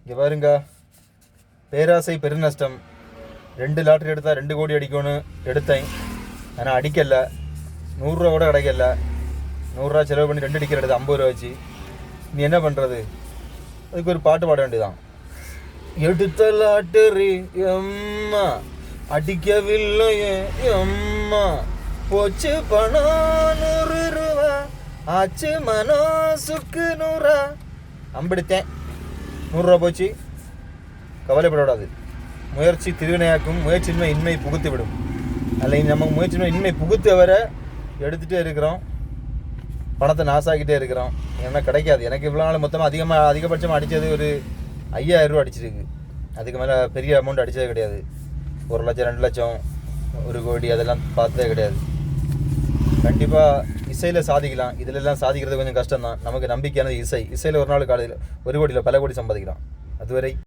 இங்கே பாருங்க, பேராசை பெருநஷ்டம். 2 லாட்ரி எடுத்தால் 2 கோடி அடிக்கணும் எடுத்தேன். ஆனால் அடிக்கலை. 100 ரூபா கூட கிடைக்கல. 100 ரூபா செலவு பண்ணி 2 டிக்கெட் எடுத்து 50 ரூபா வச்சு. நீ என்ன பண்ணுறது? அதுக்கு ஒரு பாட்டு பாட வேண்டியதான். எடுத்த லாட்டரி எம்மா அடிக்கவில்லையே எம்மா, போச்சு பணம் 100 ரூபா, ஆச்சு மனசுக்கு 100 ரூபா. அம்பிடித்தேன், 100 ரூபா போச்சு. கவலைப்படக்கூடாது. முயற்சி திருவினையாக்கும், முயற்சியின்மை இன்மை புகுத்து விடும். அதில் நமக்கு முயற்சியின்மை இன்மை புகுத்து வர எடுத்துகிட்டே இருக்கிறோம், பணத்தை நாசாக்கிட்டே இருக்கிறோம். ஏன்னா கிடைக்காது. எனக்கு இவ்வளோ நாள் மொத்தமாக அதிகபட்சமாக அடித்தது ஒரு 5000 ரூபா அடிச்சிருக்கு. அதுக்கு மேலே பெரிய அமௌண்ட் அடித்ததே கிடையாது. 1 லட்சம் 2 லட்சம் 1 கோடி அதெல்லாம் பார்த்ததே கிடையாது. கண்டிப்பாக இசையில் சாதிக்கலாம். இதிலெல்லாம் சாதிக்கிறது கொஞ்சம் கஷ்டம் தான். நமக்கு நம்பிக்கையானது இசையில் ஒரு நாள் காலையில் 1 கோடியில் பல கோடி சம்பாதிக்கலாம். அதுவரை